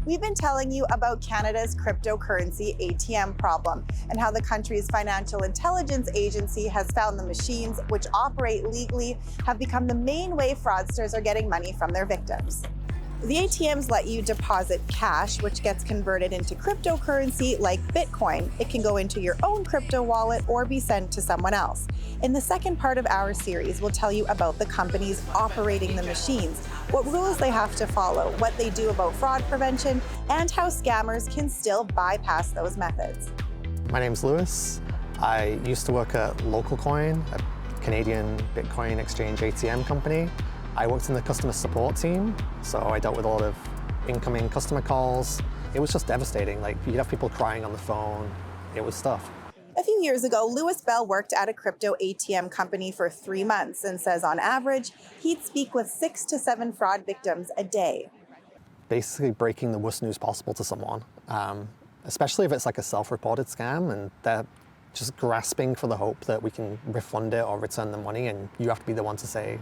we've been telling you about Canada's cryptocurrency ATM problem and how the country's financial intelligence agency has found the machines, which operate legally, have become the main way fraudsters are getting money from their victims. The ATMs let you deposit cash, which gets converted into cryptocurrency like Bitcoin. It can go into your own crypto wallet or be sent to someone else. In the second part of our series, we'll tell you about the companies operating the machines, what rules they have to follow, what they do about fraud prevention, and how scammers can still bypass those methods. My name's Lewis. I used to work at LocalCoin, a Canadian Bitcoin exchange ATM company. I worked in the customer support team, so I dealt with a lot of incoming customer calls. It was just devastating. Like, you'd have people crying on the phone. It was tough. A few years ago, Lewis Bell worked at a crypto ATM company for 3 months and says on average, he'd speak with 6 to 7 fraud victims a day. Basically breaking the worst news possible to someone, especially if it's like a self-reported scam and they're just grasping for the hope that we can refund it or return the money, and you have to be the one to say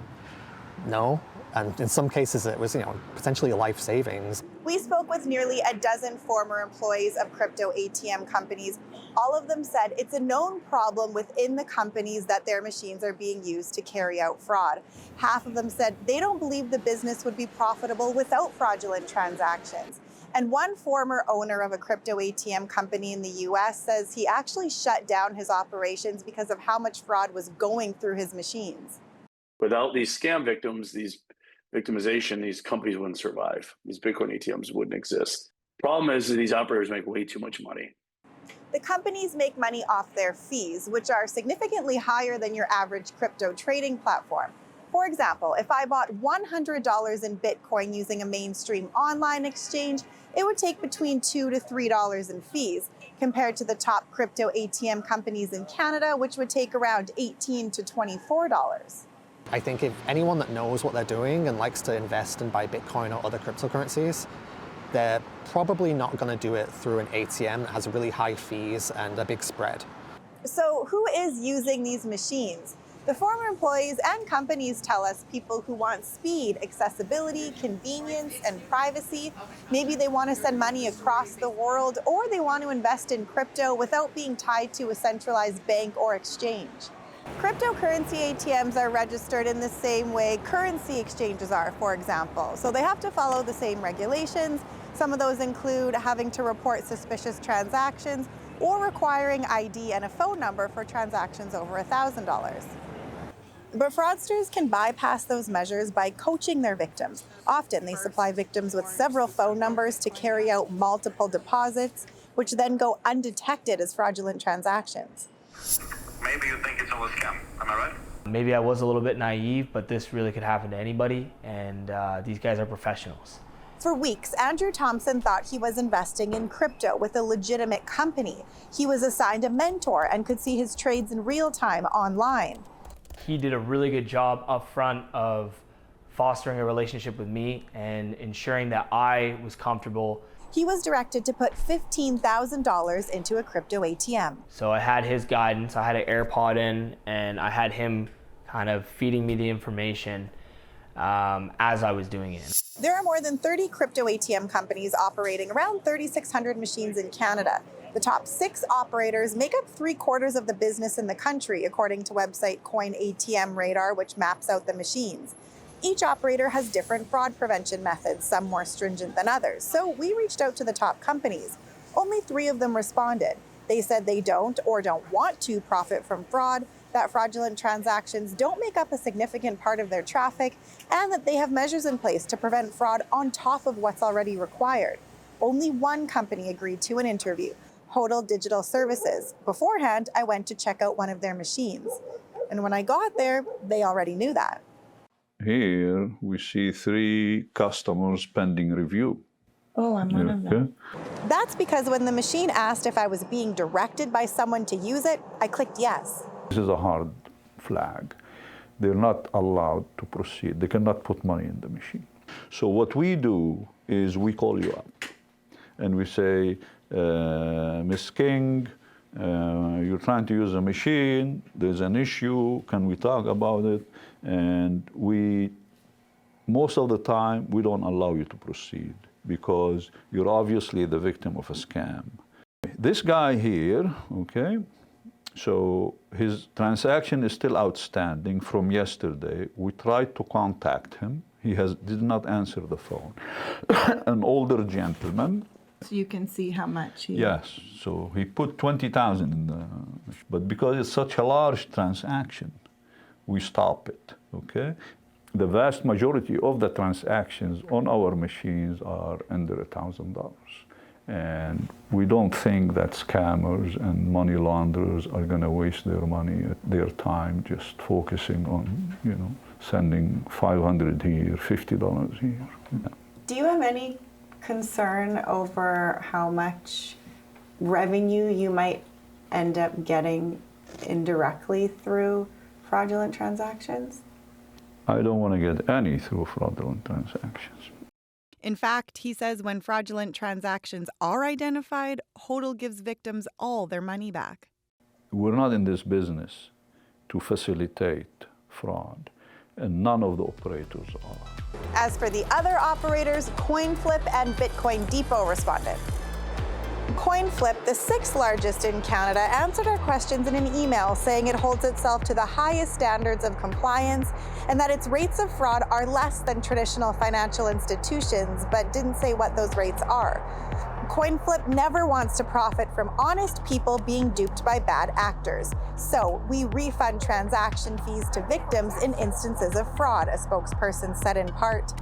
no. And in some cases it was, potentially life savings. We spoke with nearly a dozen former employees of crypto ATM companies. All of them said it's a known problem within the companies that their machines are being used to carry out fraud. Half of them said they don't believe the business would be profitable without fraudulent transactions. And one former owner of a crypto ATM company in the US says he actually shut down his operations because of how much fraud was going through his machines. Without these scam victims, these victimization, these companies wouldn't survive. These Bitcoin ATMs wouldn't exist. Problem is that these operators make way too much money. The companies make money off their fees, which are significantly higher than your average crypto trading platform. For example, if I bought $100 in Bitcoin using a mainstream online exchange, it would take between $2 to $3 in fees, compared to the top crypto ATM companies in Canada, which would take around $18 to $24. I think if anyone that knows what they're doing and likes to invest and buy Bitcoin or other cryptocurrencies, they're probably not going to do it through an ATM that has really high fees and a big spread. So who is using these machines? The former employees and companies tell us people who want speed, accessibility, convenience, and privacy. Maybe they want to send money across the world, or they want to invest in crypto without being tied to a centralized bank or exchange. Cryptocurrency ATMs are registered in the same way currency exchanges are, for example. So they have to follow the same regulations. Some of those include having to report suspicious transactions or requiring ID and a phone number for transactions over $1,000. But fraudsters can bypass those measures by coaching their victims. Often they supply victims with several phone numbers to carry out multiple deposits, which then go undetected as fraudulent transactions. Maybe you think it's all a scam, am I right? Maybe I was a little bit naive, but this really could happen to anybody, and these guys are professionals. For weeks, Andrew Thompson thought he was investing in crypto with a legitimate company. He was assigned a mentor and could see his trades in real time online. He did a really good job up front of fostering a relationship with me and ensuring that I was comfortable. He was directed to put $15,000 into a crypto ATM. So I had his guidance, I had an AirPod in, and I had him kind of feeding me the information as I was doing it. There are more than 30 crypto ATM companies operating around 3,600 machines in Canada. The top 6 operators make up 3/4 of the business in the country, according to website Coin ATM Radar, which maps out the machines. Each operator has different fraud prevention methods, some more stringent than others. So we reached out to the top companies. Only 3 of them responded. They said they don't or don't want to profit from fraud, that fraudulent transactions don't make up a significant part of their traffic, and that they have measures in place to prevent fraud on top of what's already required. Only one company agreed to an interview, Hodl Digital Services. Beforehand, I went to check out one of their machines. And when I got there, they already knew that. Here we see 3 customers pending review. Oh, I'm one of them. That's because when the machine asked if I was being directed by someone to use it, I clicked yes. This is a hard flag. They're not allowed to proceed. They cannot put money in the machine. So what we do is we call you up and we say, Ms. King, you're trying to use a machine, there's an issue, can we talk about it? And most of the time, we don't allow you to proceed because you're obviously the victim of a scam. This guy here, okay, so his transaction is still outstanding from yesterday. We tried to contact him. He did not answer the phone. An older gentleman. So you can see how much he... Yes, so he put 20,000 in the, but because it's such a large transaction, we stop it, okay? The vast majority of the transactions on our machines are under $1,000. And we don't think that scammers and money launderers are going to waste their money, their time, just focusing on, you know, sending $500 here, $50 here. Yeah. Do you have any concern over how much revenue you might end up getting indirectly through fraudulent transactions? I don't want to get any through fraudulent transactions. In fact, he says when fraudulent transactions are identified, Hodl gives victims all their money back. We're not in this business to facilitate fraud, and none of the operators are. As for the other operators, CoinFlip and Bitcoin Depot responded. CoinFlip, the 6th largest in Canada, answered our questions in an email saying it holds itself to the highest standards of compliance and that its rates of fraud are less than traditional financial institutions, but didn't say what those rates are. CoinFlip never wants to profit from honest people being duped by bad actors. So we refund transaction fees to victims in instances of fraud, a spokesperson said in part.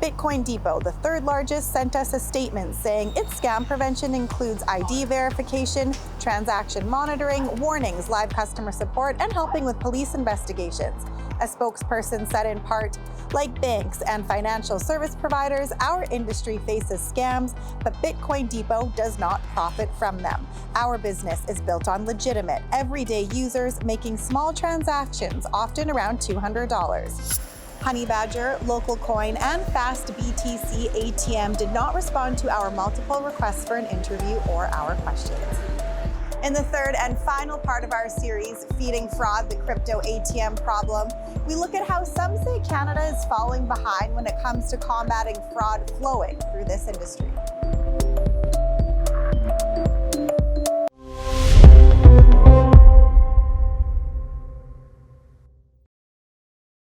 Bitcoin Depot, the 3rd largest, sent us a statement saying its scam prevention includes ID verification, transaction monitoring, warnings, live customer support, and helping with police investigations. A spokesperson said in part, like banks and financial service providers, our industry faces scams, but Bitcoin Depot does not profit from them. Our business is built on legitimate, everyday users making small transactions, often around $200. Honey Badger, Local Coin, and Fast BTC ATM did not respond to our multiple requests for an interview or our questions. In the 3rd and final part of our series, Feeding Fraud, the Crypto ATM Problem, we look at how some say Canada is falling behind when it comes to combating fraud flowing through this industry.